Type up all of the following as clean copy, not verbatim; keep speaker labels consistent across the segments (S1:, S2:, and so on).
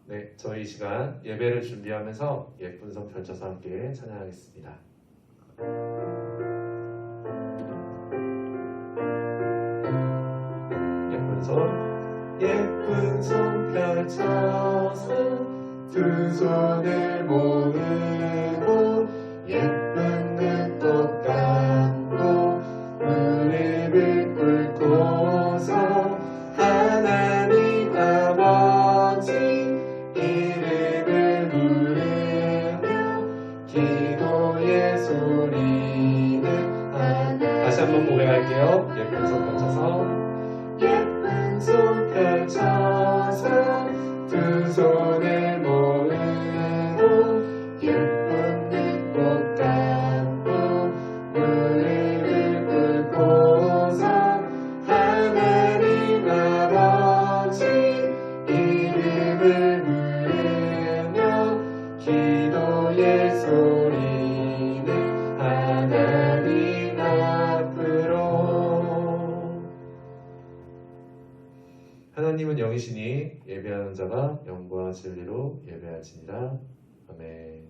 S1: 네, 저희 시간 예배를 준비하면서 예쁜 손 펼쳐서 함께 찬양하겠습니다. 예쁜 손 펼쳐서 두 손을 모으고 예쁜 눈곱 감고 무릎을 꿇고서 하나님 아버지 이름을 부르며 기도의 소리를 다시 한번 고백할게요. 예쁜 손 펼쳐서 예쁜 손 펼쳐서 두 손을 모으고 예쁜 눈곱 감고 무릎을 꿇고서 하나님 아버지 이름을 부르며 기도의 소리는 하나님 앞으로. 하나님은 영이시니 예배하는 자가 영과 진리로 예배할지니라. 아멘.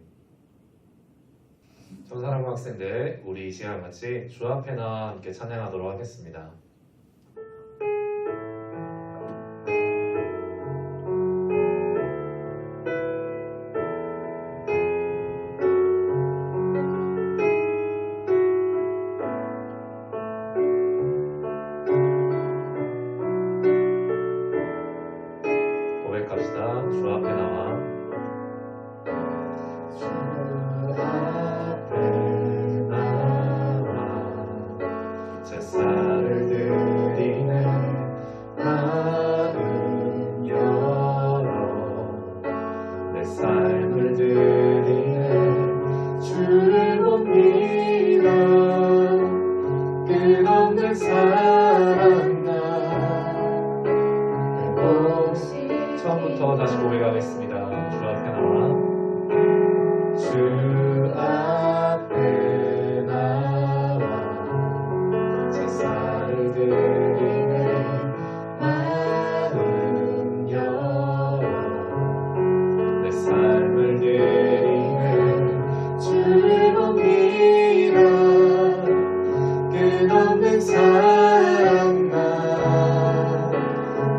S1: 전사랑과 학생들, 우리 이 시간 같이 주 앞에 나와 함께 찬양하도록 하겠습니다. 고백합시다. 주 앞에 나와. 주 앞에 나와 제사를 드리네. 마음 열어 내 삶을 드리네. 주를 못 믿어 끝없는 사랑 나 처음부터 다시 고백하겠습니다. 주 앞에 나와. 주 앞에 나와 제사를 드리네. 마음 열어 내 삶을 드리네. 주를 못 믿어 끝없는 사랑 나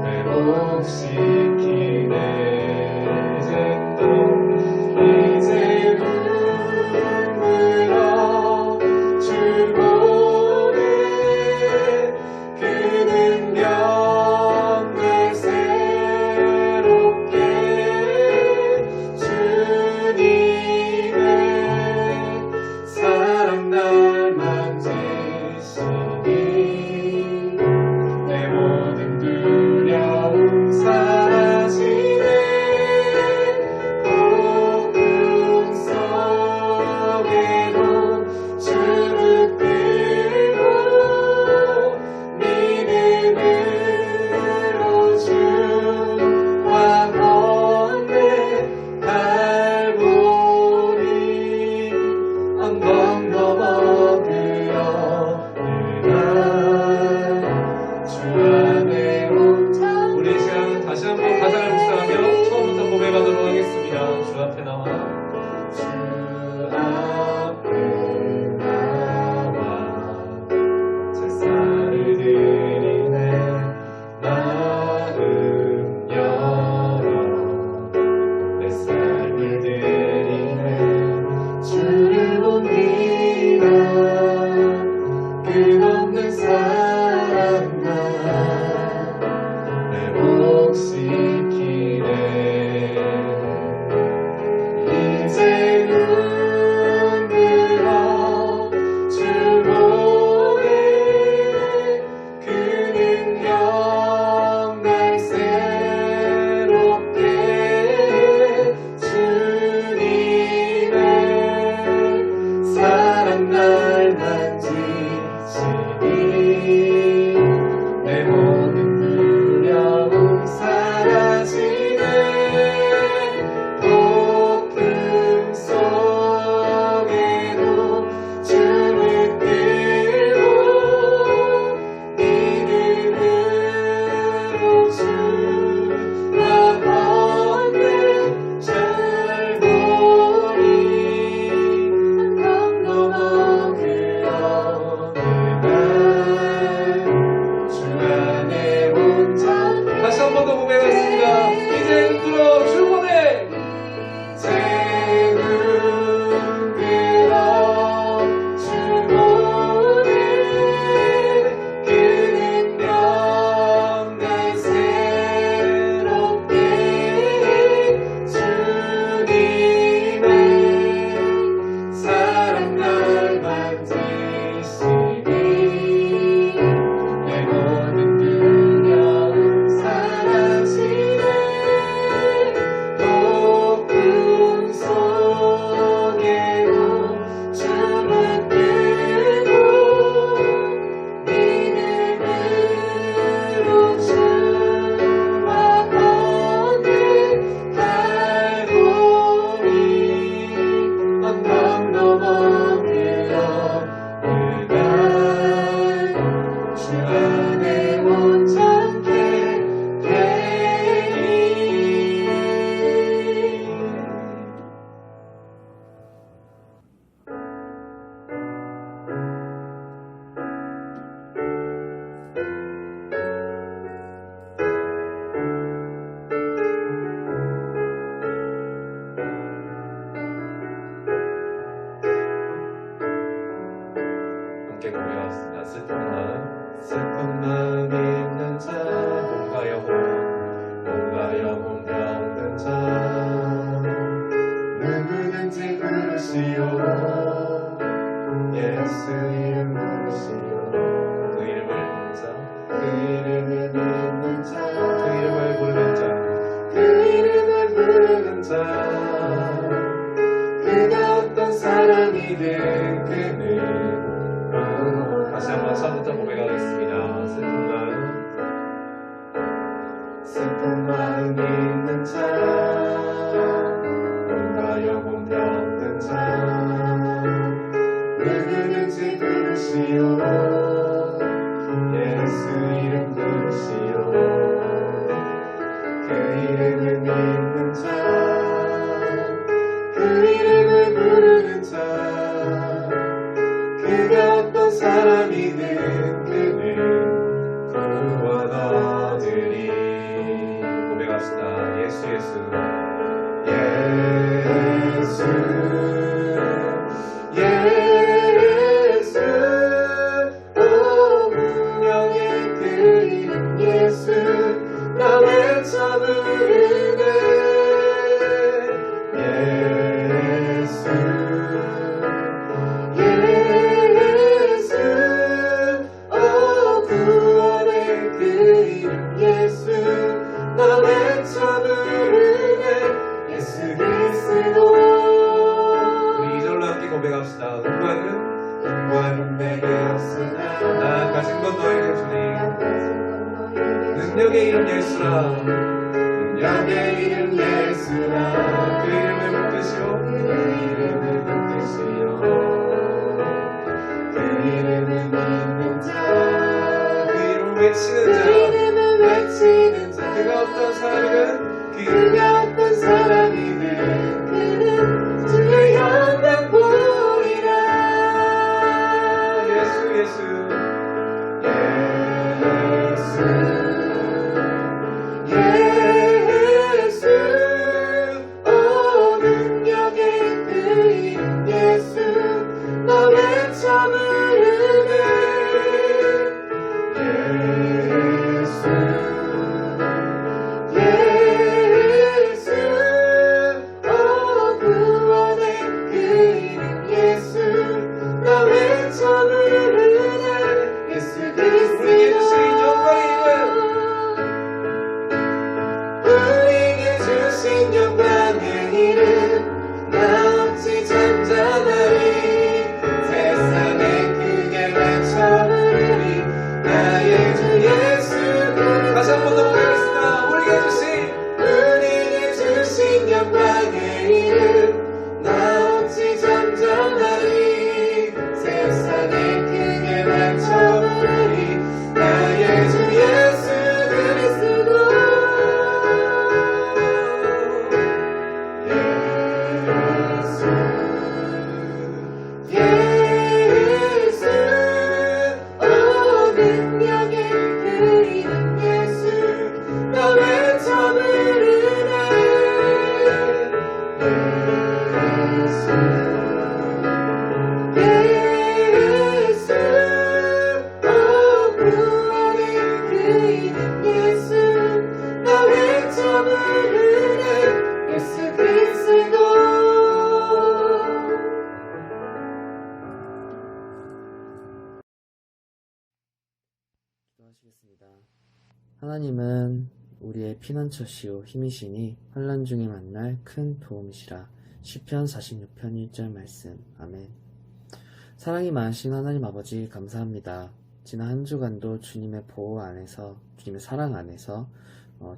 S1: 회복시키네. 이제 눈물어 주 보내. 그 능력 날 새롭게 주님의 사랑 날 만지시니 내 모든 두려움 사라지네. 어둠 속에도 주 붙들고 믿음으로 주와 건네. 갈보리 언덕 넘어 그러느라 주 안에로. 우리 시간은 다시 한번 가사를 묵상하며 처음부터 고백하도록 하겠습니다. 주 앞에 나와. 주 앞에 나와 제사를 드리네. 마음 열어 내 삶을 드리네. 주를 된 그는 다시 한번 처음부터 고백하겠습니다. 슬픈 마음 있는 자, 뭔가 영혼 병든 자, 누구든지 부르시오. 예수 이름 부르시오. 그 이름을 믿는 자, 그 이름을 부르는 자, 그가 어떤 사람이든 그는 구원 얻으리. 고백합시다. 예수 예수 예수 예수. 오 운명의 그 이름 예수, 나 외쳐 부르네. 예수 예수. 오 구원의 그 이름 예수, 나 외쳐 부르네. 예수 그리스도. 우리 2절로 함께 고백합시다. 음악은 내게 없으나 나 가진 건 너에게 주니. 능력의 이름 예수라. 능력의 이름 예수라. 그 이름을 붙드시오. 그 이름을 붙드시오. 그 이름을 믿는 자, 그 이름을 외치는 자, 그 이름을 외치는 자, 그가 어떤 사람이든 그가 어떤 사람이든 그는 주의 영광 보이라. 예수 예수 예수. 오 능력의 그 이름 예수, 나 외쳐 부르네. 예수 예수. 오 구원의 그 이름 예수, 나 외쳐 부르네. 예수 그리스도. 우리에게 주신 영광의 이름, 나 없이 잠잠하리. 세상에 크게 외쳐 부르리. 나의 주 예수 그리스도. 다시 한 번 더 부르겠습니다. 우리에게 주신 영광의 이름, 나 없이 잠잠하리. 세상에 크게 외쳐 부르리. 나의 주 예수 그리스도. 예수 오 능력의 그 이름 예수, 나 외쳐 부르네. 예수 오 구원의 그 이름 예수, 나 외쳐 부르네. 예수 그리스도.
S2: 기도하시겠습니다. 하나님은 우리의 피난처시오 힘이시니 환난 중에 만날 큰 도움이시라. 시편 46편 1절 말씀. 아멘. 사랑이 많으신 하나님 아버지 감사합니다. 지난 한 주간도 주님의 보호 안에서, 주님의 사랑 안에서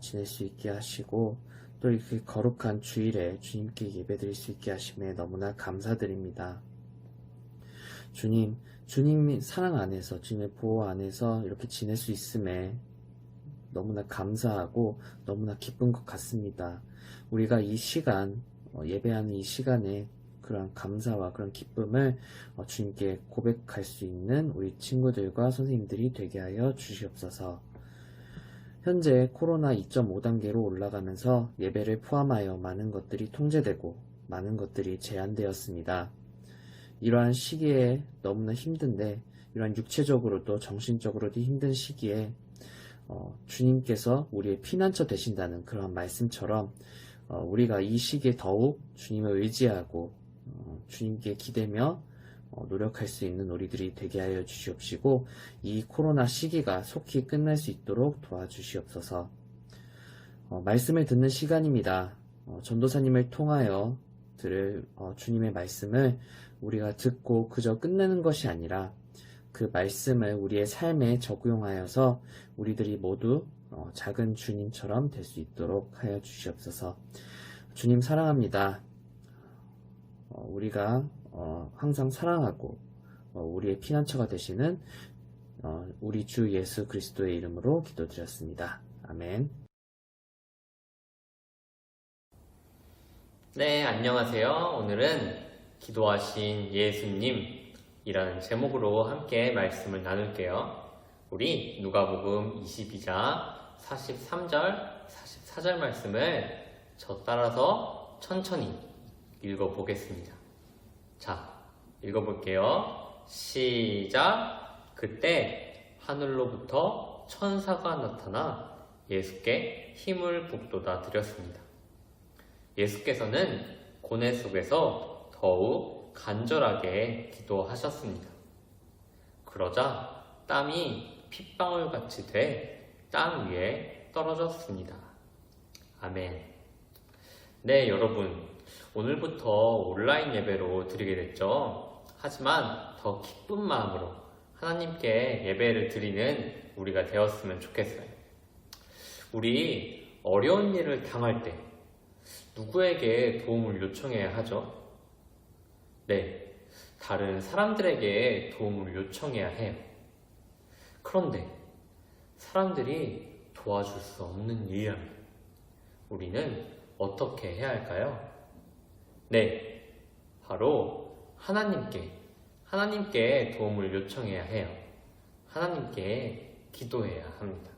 S2: 지낼 수 있게 하시고, 또 이렇게 거룩한 주일에 주님께 예배드릴 수 있게 하심에 너무나 감사드립니다. 주님이 사랑 안에서, 주님의 보호 안에서 이렇게 지낼 수 있음에 너무나 감사하고 너무나 기쁜 것 같습니다. 우리가 이 시간, 예배하는 이 시간에 그런 감사와 그런 기쁨을 주님께 고백할 수 있는 우리 친구들과 선생님들이 되게 하여 주시옵소서. 현재 코로나 2.5단계로 올라가면서 예배를 포함하여 많은 것들이 통제되고 많은 것들이 제한되었습니다. 이러한 시기에 너무나 힘든데, 이러한 육체적으로도 정신적으로도 힘든 시기에 주님께서 우리의 피난처 되신다는 그런 말씀처럼 우리가 이 시기에 더욱 주님을 의지하고 주님께 기대며 노력할 수 있는 우리들이 되게 하여 주시옵시고, 이 코로나 시기가 속히 끝날 수 있도록 도와주시옵소서. 말씀을 듣는 시간입니다. 전도사님을 통하여 것들을 주님의 말씀을 우리가 듣고 그저 끝내는 것이 아니라 그 말씀을 우리의 삶에 적용하여서 우리들이 모두 작은 주님처럼 될 수 있도록 하여 주시옵소서. 주님 사랑합니다. 우리가 항상 사랑하고 우리의 피난처가 되시는 우리 주 예수 그리스도의 이름으로 기도드렸습니다. 아멘.
S3: 네, 안녕하세요. 오늘은 기도하신 예수님이라는 제목으로 함께 말씀을 나눌게요. 우리 누가복음 22장 43절, 44절 말씀을 저 따라서 천천히 읽어보겠습니다. 자, 읽어볼게요. 시작! 그때 하늘로부터 천사가 나타나 예수께 힘을 북돋아 드렸습니다. 예수께서는 고뇌 속에서 더욱 간절하게 기도하셨습니다. 그러자 땀이 핏방울같이 돼 땅 위에 떨어졌습니다. 아멘. 네, 여러분. 오늘부터 온라인 예배로 드리게 됐죠. 하지만 더 기쁜 마음으로 하나님께 예배를 드리는 우리가 되었으면 좋겠어요. 우리 어려운 일을 당할 때 누구에게 도움을 요청해야 하죠? 네, 다른 사람들에게 도움을 요청해야 해요. 그런데 사람들이 도와줄 수 없는 일이라면 우리는 어떻게 해야 할까요? 네, 바로 하나님께 도움을 요청해야 해요. 하나님께 기도해야 합니다.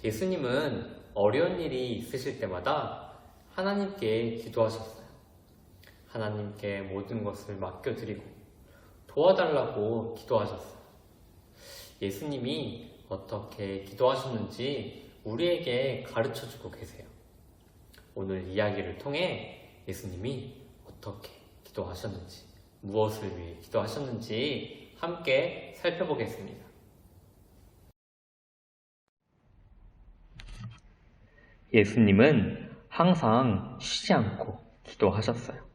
S3: 예수님은 어려운 일이 있으실 때마다 하나님께 기도하셨어요. 하나님께 모든 것을 맡겨드리고 도와달라고 기도하셨어요. 예수님이 어떻게 기도하셨는지 우리에게 가르쳐주고 계세요. 오늘 이야기를 통해 예수님이 어떻게 기도하셨는지, 무엇을 위해 기도하셨는지 함께 살펴보겠습니다. 예수님은 항상 쉬지 않고 기도하셨어요.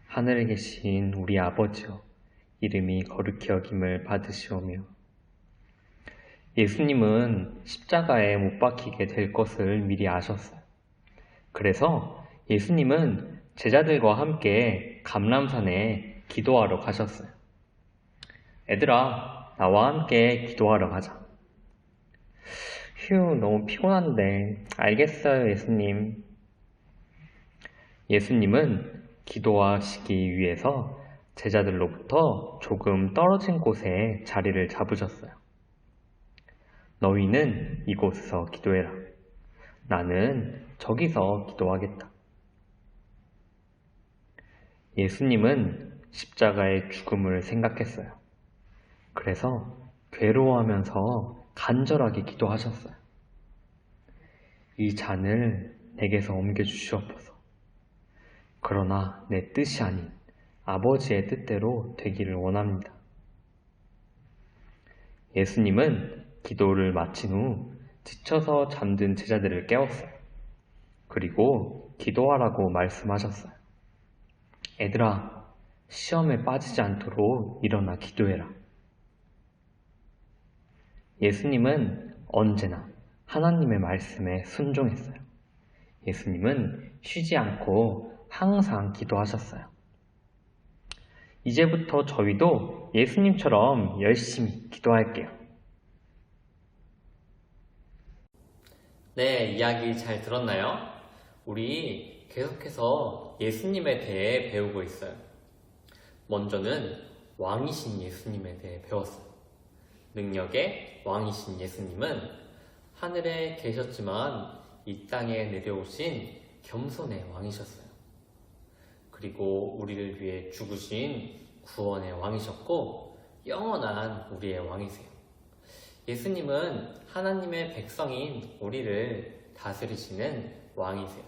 S3: 하늘에 계신 우리 아버지여, 이름이 거룩히 여김을 받으시오며. 예수님은 십자가에 못 박히게 될 것을 미리 아셨어요. 그래서 예수님은 제자들과 함께 감람산에 기도하러 가셨어요. 애들아, 나와 함께 기도하러 가자. 휴, 너무 피곤한데. 알겠어요, 예수님. 예수님은 기도하시기 위해서 제자들로부터 조금 떨어진 곳에 자리를 잡으셨어요. 너희는 이곳에서 기도해라. 나는 저기서 기도하겠다. 예수님은 십자가의 죽음을 생각했어요. 그래서 괴로워하면서 간절하게 기도하셨어요. 이 잔을 내게서 옮겨주시옵소서. 그러나 내 뜻이 아닌 아버지의 뜻대로 되기를 원합니다. 예수님은 기도를 마친 후 지쳐서 잠든 제자들을 깨웠어요. 그리고 기도하라고 말씀하셨어요. 애들아, 시험에 빠지지 않도록 일어나 기도해라. 예수님은 언제나 하나님의 말씀에 순종했어요. 예수님은 쉬지 않고 항상 기도하셨어요. 이제부터 저희도 예수님처럼 열심히 기도할게요. 네, 이야기 잘 들었나요? 우리 계속해서 예수님에 대해 배우고 있어요. 먼저는 왕이신 예수님에 대해 배웠어요. 능력의 왕이신 예수님은 하늘에 계셨지만 이 땅에 내려오신 겸손의 왕이셨어요. 그리고 우리를 위해 죽으신 구원의 왕이셨고 영원한 우리의 왕이세요. 예수님은 하나님의 백성인 우리를 다스리시는 왕이세요.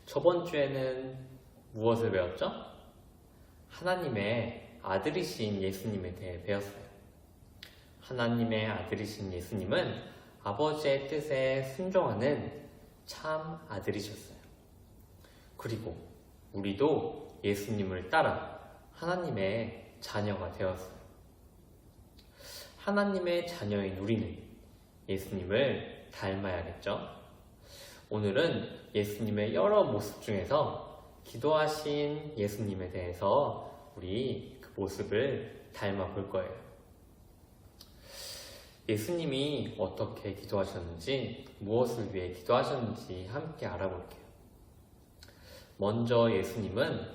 S3: 저번 주에는 무엇을 배웠죠? 하나님의 아들이신 예수님에 대해 배웠어요. 하나님의 아들이신 예수님은 아버지의 뜻에 순종하는 참 아들이셨어요. 그리고 우리도 예수님을 따라 하나님의 자녀가 되었어요. 하나님의 자녀인 우리는 예수님을 닮아야겠죠? 오늘은 예수님의 여러 모습 중에서 기도하신 예수님에 대해서 우리 그 모습을 닮아 볼 거예요. 예수님이 어떻게 기도하셨는지, 무엇을 위해 기도하셨는지 함께 알아볼게요. 먼저 예수님은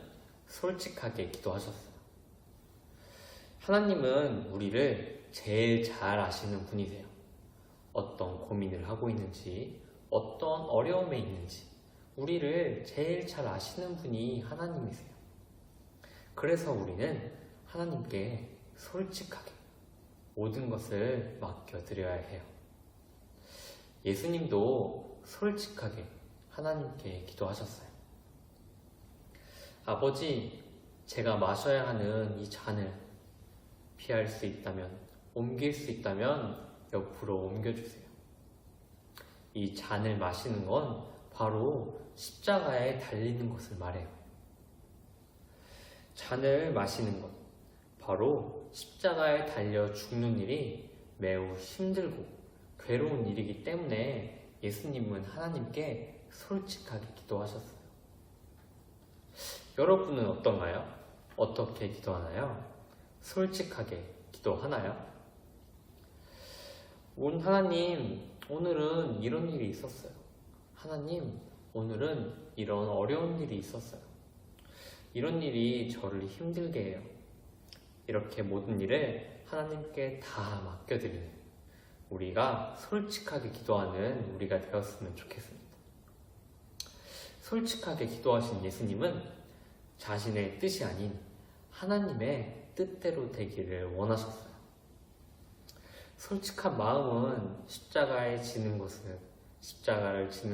S3: 솔직하게 기도하셨어요. 하나님은 우리를 제일 잘 아시는 분이세요. 어떤 고민을 하고 있는지, 어떤 어려움에 있는지, 우리를 제일 잘 아시는 분이 하나님이세요. 그래서 우리는 하나님께 솔직하게 모든 것을 맡겨드려야 해요. 예수님도 솔직하게 하나님께 기도하셨어요. 아버지, 제가 마셔야 하는 이 잔을 피할 수 있다면, 옮길 수 있다면 옆으로 옮겨주세요. 이 잔을 마시는 건 바로 십자가에 달리는 것을 말해요. 잔을 마시는 것, 바로 십자가에 달려 죽는 일이 매우 힘들고 괴로운 일이기 때문에 예수님은 하나님께 솔직하게 기도하셨어요. 여러분은 어떤가요? 어떻게 기도하나요? 솔직하게 기도하나요? 하나님, 오늘은 이런 일이 있었어요. 하나님, 오늘은 이런 어려운 일이 있었어요. 이런 일이 저를 힘들게 해요. 이렇게 모든 일을 하나님께 다 맡겨드리는 우리가 솔직하게 기도하는 우리가 되었으면 좋겠습니다. 솔직하게 기도하신 예수님은 자신의 뜻이 아닌 하나님의 뜻대로 되기를 원하셨어요. 솔직한 마음은 십자가를 지는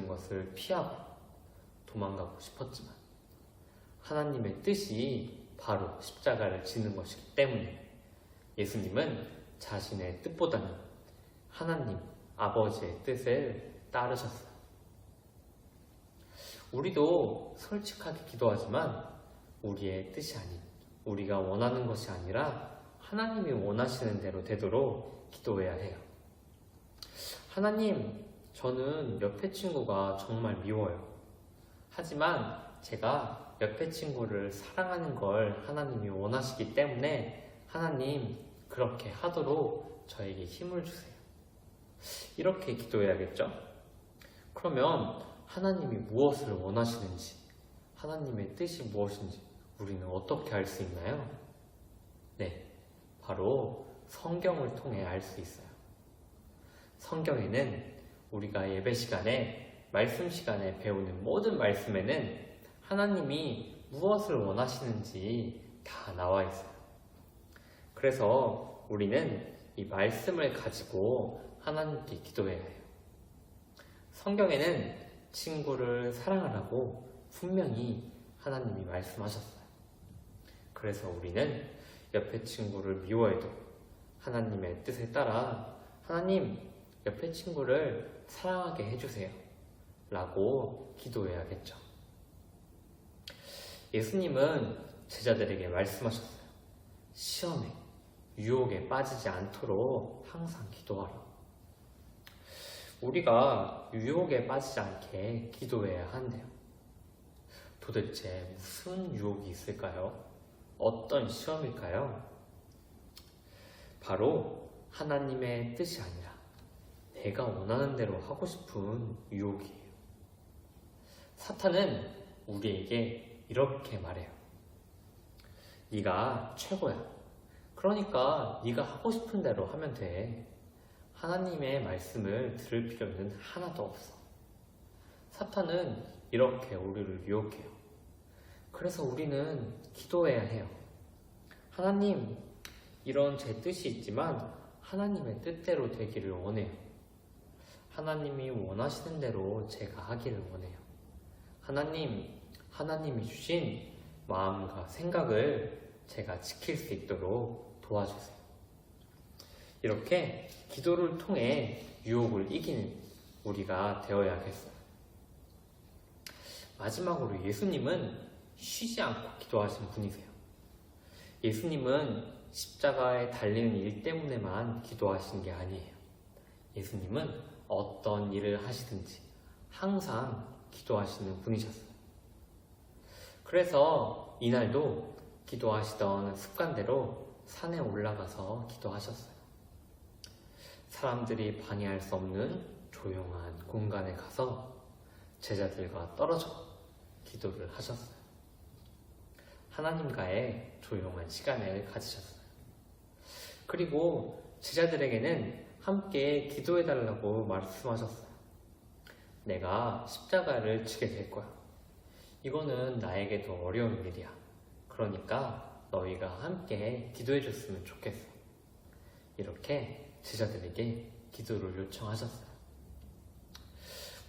S3: 것을 피하고 도망가고 싶었지만 하나님의 뜻이 바로 십자가를 지는 것이기 때문에 예수님은 자신의 뜻보다는 하나님 아버지의 뜻을 따르셨어요. 우리도 솔직하게 기도하지만 우리의 뜻이 아닌, 우리가 원하는 것이 아니라 하나님이 원하시는 대로 되도록 기도해야 해요. 하나님, 저는 옆에 친구가 정말 미워요. 하지만 제가 옆에 친구를 사랑하는 걸 하나님이 원하시기 때문에 하나님, 그렇게 하도록 저에게 힘을 주세요. 이렇게 기도해야겠죠? 그러면 하나님이 무엇을 원하시는지, 하나님의 뜻이 무엇인지 우리는 어떻게 알 수 있나요? 네, 바로 성경을 통해 알 수 있어요. 성경에는 우리가 예배 시간에, 말씀 시간에 배우는 모든 말씀에는 하나님이 무엇을 원하시는지 다 나와 있어요. 그래서 우리는 이 말씀을 가지고 하나님께 기도해야 해요. 성경에는 친구를 사랑하라고 분명히 하나님이 말씀하셨어요. 그래서 우리는 옆에 친구를 미워해도 하나님의 뜻에 따라 하나님, 옆에 친구를 사랑하게 해주세요 라고 기도해야겠죠. 예수님은 제자들에게 말씀하셨어요. 시험에, 유혹에 빠지지 않도록 항상 기도하라. 우리가 유혹에 빠지지 않게 기도해야 한대요. 도대체 무슨 유혹이 있을까요? 어떤 시험일까요? 바로 하나님의 뜻이 아니라 내가 원하는 대로 하고 싶은 유혹이에요. 사탄은 우리에게 이렇게 말해요. 네가 최고야. 그러니까 네가 하고 싶은 대로 하면 돼. 하나님의 말씀을 들을 필요는 하나도 없어. 사탄은 이렇게 우리를 유혹해요. 그래서 우리는 기도해야 해요. 하나님, 이런 제 뜻이 있지만 하나님의 뜻대로 되기를 원해요. 하나님이 원하시는 대로 제가 하기를 원해요. 하나님, 하나님이 주신 마음과 생각을 제가 지킬 수 있도록 도와주세요. 이렇게 기도를 통해 유혹을 이기는 우리가 되어야겠어요. 마지막으로 예수님은 쉬지 않고 기도하신 분이세요. 예수님은 십자가에 달리는 일 때문에만 기도하신 게 아니에요. 예수님은 어떤 일을 하시든지 항상 기도하시는 분이셨어요. 그래서 이날도 기도하시던 습관대로 산에 올라가서 기도하셨어요. 사람들이 방해할 수 없는 조용한 공간에 가서 제자들과 떨어져 기도를 하셨어요. 하나님과의 조용한 시간을 가지셨어요. 그리고 제자들에게는 함께 기도해달라고 말씀하셨어요. 내가 십자가를 지게 될 거야. 이거는 나에게도 어려운 일이야. 그러니까 너희가 함께 기도해줬으면 좋겠어. 이렇게 제자들에게 기도를 요청하셨어요.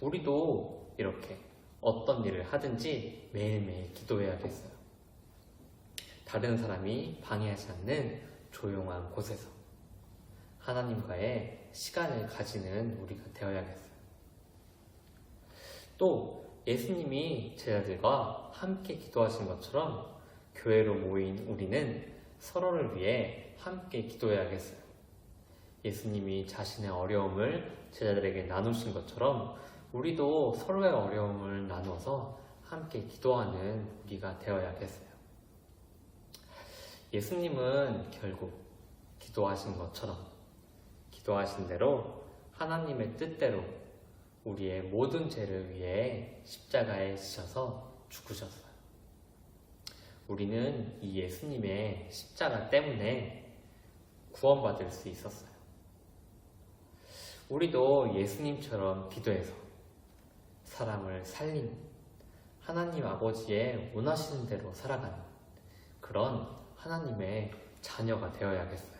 S3: 우리도 이렇게 어떤 일을 하든지 매일매일 기도해야겠어요. 다른 사람이 방해하지 않는 조용한 곳에서 하나님과의 시간을 가지는 우리가 되어야겠어요. 또 예수님이 제자들과 함께 기도하신 것처럼 교회로 모인 우리는 서로를 위해 함께 기도해야겠어요. 예수님이 자신의 어려움을 제자들에게 나누신 것처럼 우리도 서로의 어려움을 나누어서 함께 기도하는 우리가 되어야겠어요. 예수님은 결국 기도하신 것처럼 기도하신 대로 하나님의 뜻대로 우리의 모든 죄를 위해 십자가에 지셔서 죽으셨어요. 우리는 이 예수님의 십자가 때문에 구원받을 수 있었어요. 우리도 예수님처럼 기도해서 사람을 살린 하나님 아버지의 원하시는 대로 살아가는 그런 하나님의 자녀가 되어야겠어요.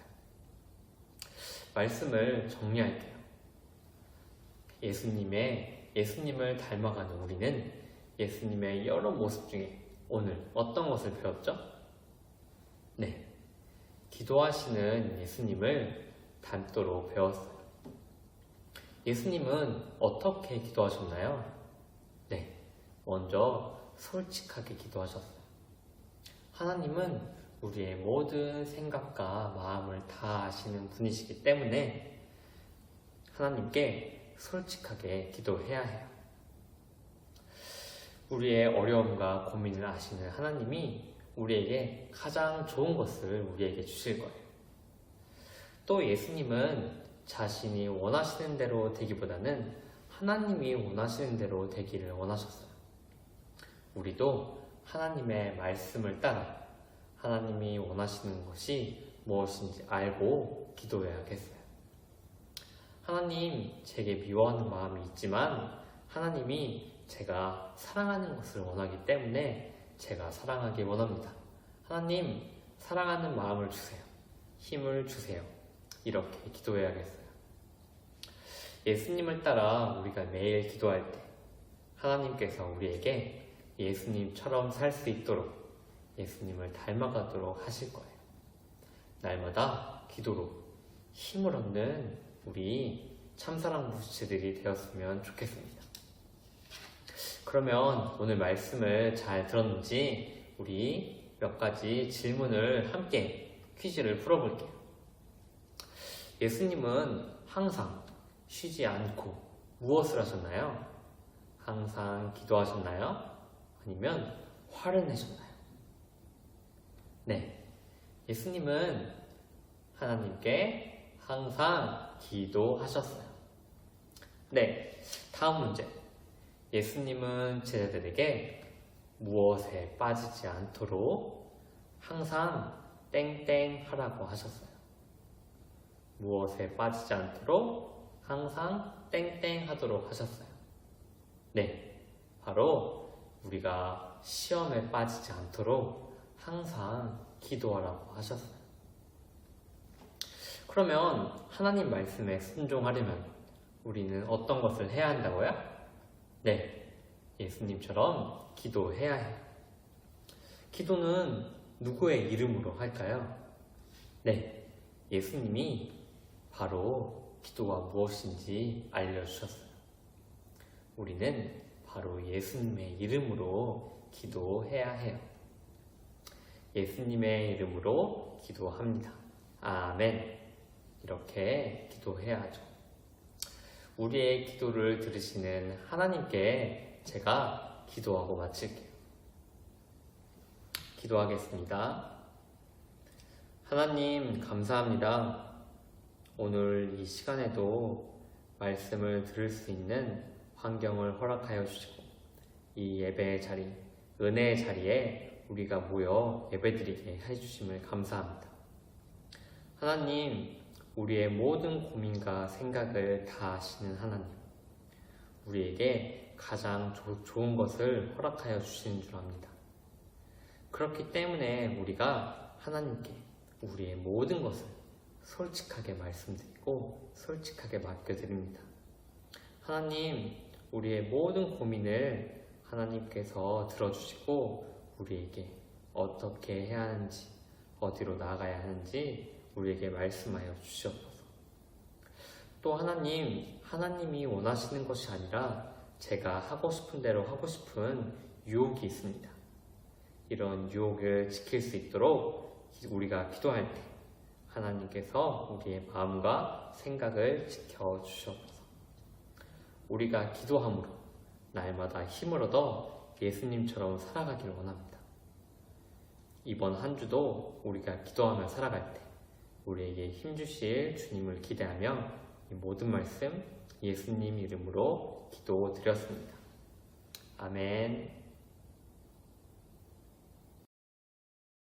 S3: 말씀을 정리할게요. 예수님을 닮아가는 우리는 예수님의 여러 모습 중에 오늘 어떤 것을 배웠죠? 네, 기도하시는 예수님을 닮도록 배웠어요. 예수님은 어떻게 기도하셨나요? 네, 먼저 솔직하게 기도하셨어요. 하나님은 우리의 모든 생각과 마음을 다 아시는 분이시기 때문에 하나님께 솔직하게 기도해야 해요. 우리의 어려움과 고민을 아시는 하나님이 우리에게 가장 좋은 것을 우리에게 주실 거예요. 또 예수님은 자신이 원하시는 대로 되기보다는 하나님이 원하시는 대로 되기를 원하셨어요. 우리도 하나님의 말씀을 따라 하나님이 원하시는 것이 무엇인지 알고 기도해야겠어요. 하나님, 제게 미워하는 마음이 있지만 하나님이 제가 사랑하는 것을 원하기 때문에 제가 사랑하기 원합니다. 하나님, 사랑하는 마음을 주세요. 힘을 주세요. 이렇게 기도해야겠어요. 예수님을 따라 우리가 매일 기도할 때 하나님께서 우리에게 예수님처럼 살 수 있도록 예수님을 닮아가도록 하실 거예요. 날마다 기도로 힘을 얻는 우리 참사랑 부부들이 되었으면 좋겠습니다. 그러면 오늘 말씀을 잘 들었는지 우리 몇 가지 질문을 함께 퀴즈를 풀어볼게요. 예수님은 항상 쉬지 않고 무엇을 하셨나요? 항상 기도하셨나요? 아니면 화를 내셨나요? 네, 예수님은 하나님께 항상 기도하셨어요. 네, 다음 문제. 예수님은 제자들에게 무엇에 빠지지 않도록 항상 땡땡 하라고 하셨어요. 무엇에 빠지지 않도록 항상 땡땡 하도록 하셨어요. 네, 바로 우리가 시험에 빠지지 않도록 항상 기도하라고 하셨어요. 그러면 하나님 말씀에 순종하려면 우리는 어떤 것을 해야 한다고요? 네, 예수님처럼 기도해야 해요. 기도는 누구의 이름으로 할까요? 네, 예수님이 바로 기도가 무엇인지 알려주셨어요. 우리는 바로 예수님의 이름으로 기도해야 해요. 예수님의 이름으로 기도합니다. 아멘. 이렇게 기도해야죠. 우리의 기도를 들으시는 하나님께 제가 기도하고 마칠게요. 기도하겠습니다. 하나님, 감사합니다. 오늘 이 시간에도 말씀을 들을 수 있는 환경을 허락하여 주시고, 이 예배의 자리, 은혜의 자리에 우리가 모여 예배드리게 해주심을 감사합니다. 하나님, 우리의 모든 고민과 생각을 다 아시는 하나님, 우리에게 가장 좋은 것을 허락하여 주시는 줄 압니다. 그렇기 때문에 우리가 하나님께 우리의 모든 것을 솔직하게 말씀드리고 솔직하게 맡겨드립니다. 하나님, 우리의 모든 고민을 하나님께서 들어주시고 우리에게 어떻게 해야 하는지, 어디로 나아가야 하는지 우리에게 말씀하여 주시옵소서. 또 하나님이 원하시는 것이 아니라 제가 하고 싶은 대로 하고 싶은 유혹이 있습니다. 이런 유혹을 지킬 수 있도록 우리가 기도할 때 하나님께서 우리의 마음과 생각을 지켜주시옵소서. 우리가 기도함으로 날마다 힘을 얻어 예수님처럼 살아가길 원합니다. 이번 한 주도 우리가 기도하며 살아갈 때 우리에게 힘주실 주님을 기대하며 이 모든 말씀 예수님 이름으로 기도드렸습니다. 아멘.